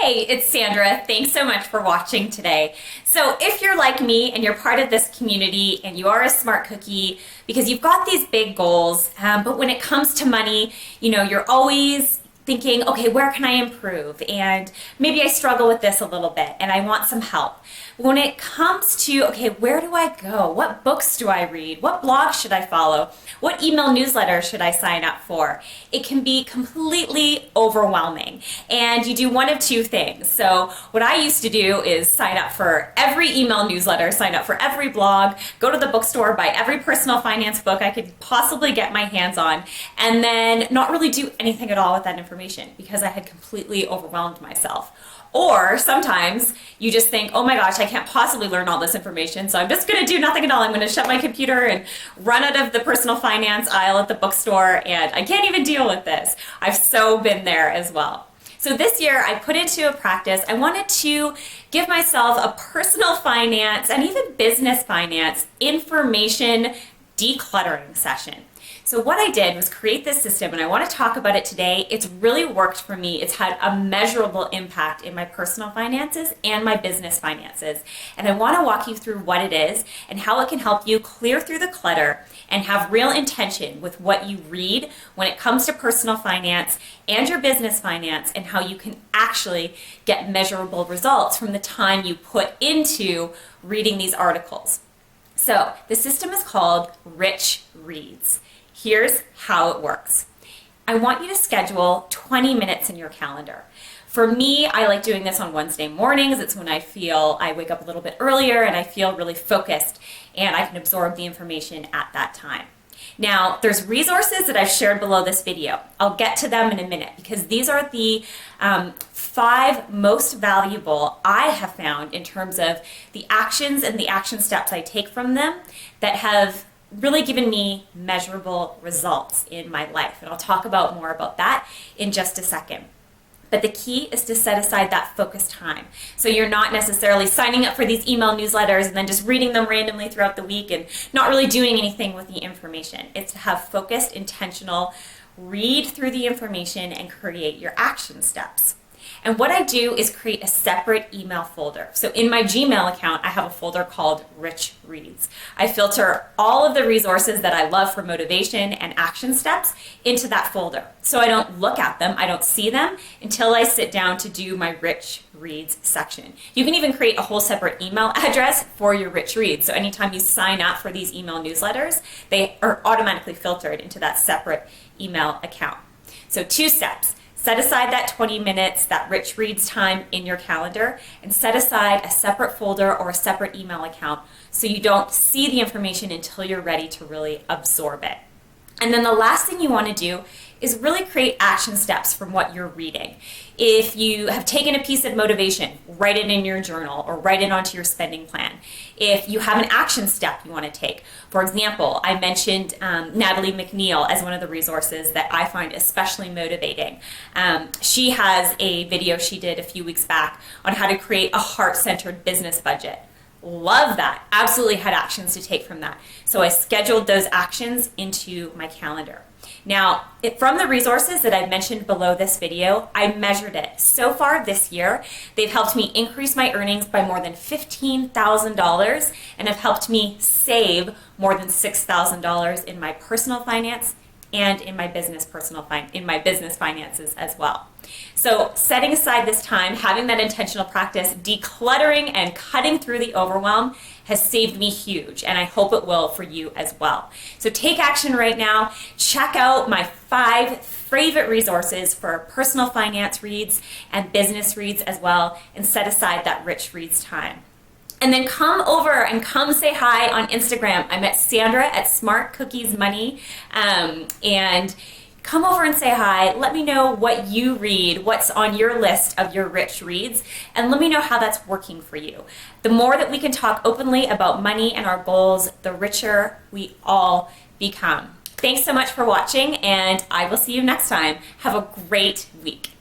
Hey, it's Sandra. Thanks so much for watching today. So if you're like me and you're part of this community and you are a smart cookie because you've got these big goals, but when it comes to money, you're always thinking, okay, where can I improve? And maybe I struggle with this a little bit and I want some help. When it comes to, okay, where do I go? What books do I read? What blogs should I follow? What email newsletter should I sign up for? It can be completely overwhelming. And you do one of two things. So what I used to do is sign up for every email newsletter, sign up for every blog, go to the bookstore, buy every personal finance book I could possibly get my hands on, and then not really do anything at all with that information because I had completely overwhelmed myself. Or sometimes you just think, oh my gosh, I can't possibly learn all this information, so I'm just going to do nothing at all. I'm going to shut my computer and run out of the personal finance aisle at the bookstore, and I can't even deal with this. I've so been there as well. So this year I put into a practice, I wanted to give myself a personal finance and even business finance information decluttering session. So what I did was create this system, and I want to talk about it today. It's really worked for me. It's had a measurable impact in my personal finances and my business finances. And I want to walk you through what it is and how it can help you clear through the clutter and have real intention with what you read when it comes to personal finance and your business finance, and how you can actually get measurable results from the time you put into reading these articles. So the system is called Rich Reads. Here's how it works. I want you to schedule 20 minutes in your calendar. For me, I like doing this on Wednesday mornings. It's when I wake up a little bit earlier and I feel really focused and I can absorb the information at that time. Now, there's resources that I've shared below this video. I'll get to them in a minute because these are the 5 most valuable I have found in terms of the actions and the action steps I take from them that have really given me measurable results in my life. And I'll talk about more about that in just a second. But the key is to set aside that focused time. So you're not necessarily signing up for these email newsletters and then just reading them randomly throughout the week and not really doing anything with the information. It's to have focused, intentional, read through the information and create your action steps. And what I do is create a separate email folder. So in my Gmail account, I have a folder called Rich Reads. I filter all of the resources that I love for motivation and action steps into that folder. So I don't look at them, I don't see them until I sit down to do my Rich Reads section. You can even create a whole separate email address for your Rich Reads. So anytime you sign up for these email newsletters, they are automatically filtered into that separate email account. So 2 steps. Set aside that 20 minutes, that Rich Reads time in your calendar, and set aside a separate folder or a separate email account so you don't see the information until you're ready to really absorb it. And then the last thing you want to do is really create action steps from what you're reading. If you have taken a piece of motivation, write it in your journal or write it onto your spending plan. If you have an action step you want to take, for example, I mentioned Natalie McNeil as one of the resources that I find especially motivating. She has a video she did a few weeks back on how to create a heart-centered business budget. Love that. Absolutely had actions to take from that. So I scheduled those actions into my calendar. Now, from the resources that I've mentioned below this video, I measured it. So far this year, they've helped me increase my earnings by more than $15,000 and have helped me save more than $6,000 in my personal finance and in my business finances as well. So setting aside this time, having that intentional practice, decluttering and cutting through the overwhelm has saved me huge, and I hope it will for you as well. So take action right now. Check out my 5 favorite resources for personal finance reads and business reads as well, and set aside that Rich Reads time. And then come over and come say hi on Instagram. I'm at Sandra at Smart Cookies Money, and come over and say hi. Let me know what you read, what's on your list of your Rich Reads, and let me know how that's working for you. The more that we can talk openly about money and our goals, the richer we all become. Thanks so much for watching, and I will see you next time. Have a great week.